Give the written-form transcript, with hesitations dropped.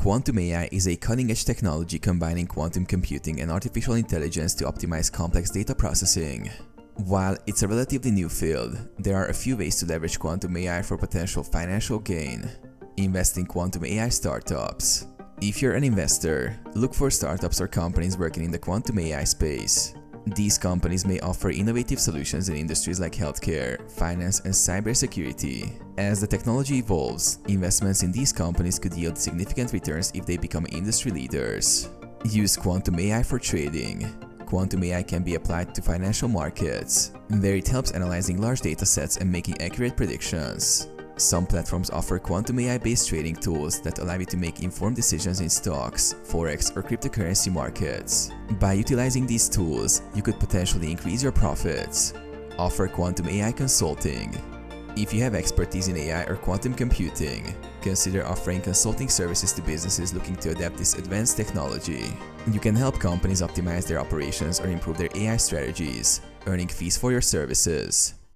Quantum AI is a cutting-edge technology combining quantum computing and artificial intelligence to optimize complex data processing. While it's a relatively new field, there are a few ways to leverage quantum AI for potential financial gain. Invest in quantum AI startups. If you're an investor, look for startups or companies working in the quantum AI space. These companies may offer innovative solutions in industries like healthcare, finance, and cybersecurity. As the technology evolves, investments in these companies could yield significant returns if they become industry leaders. Use quantum AI for trading. Quantum AI can be applied to financial markets, where it helps analyzing large data sets and making accurate predictions. Some platforms offer quantum AI-based trading tools that allow you to make informed decisions in stocks, forex, or cryptocurrency markets. By utilizing these tools, you could potentially increase your profits. Offer quantum AI consulting. If you have expertise in AI or quantum computing, consider offering consulting services to businesses looking to adapt this advanced technology. You can help companies optimize their operations or improve their AI strategies, earning fees for your services.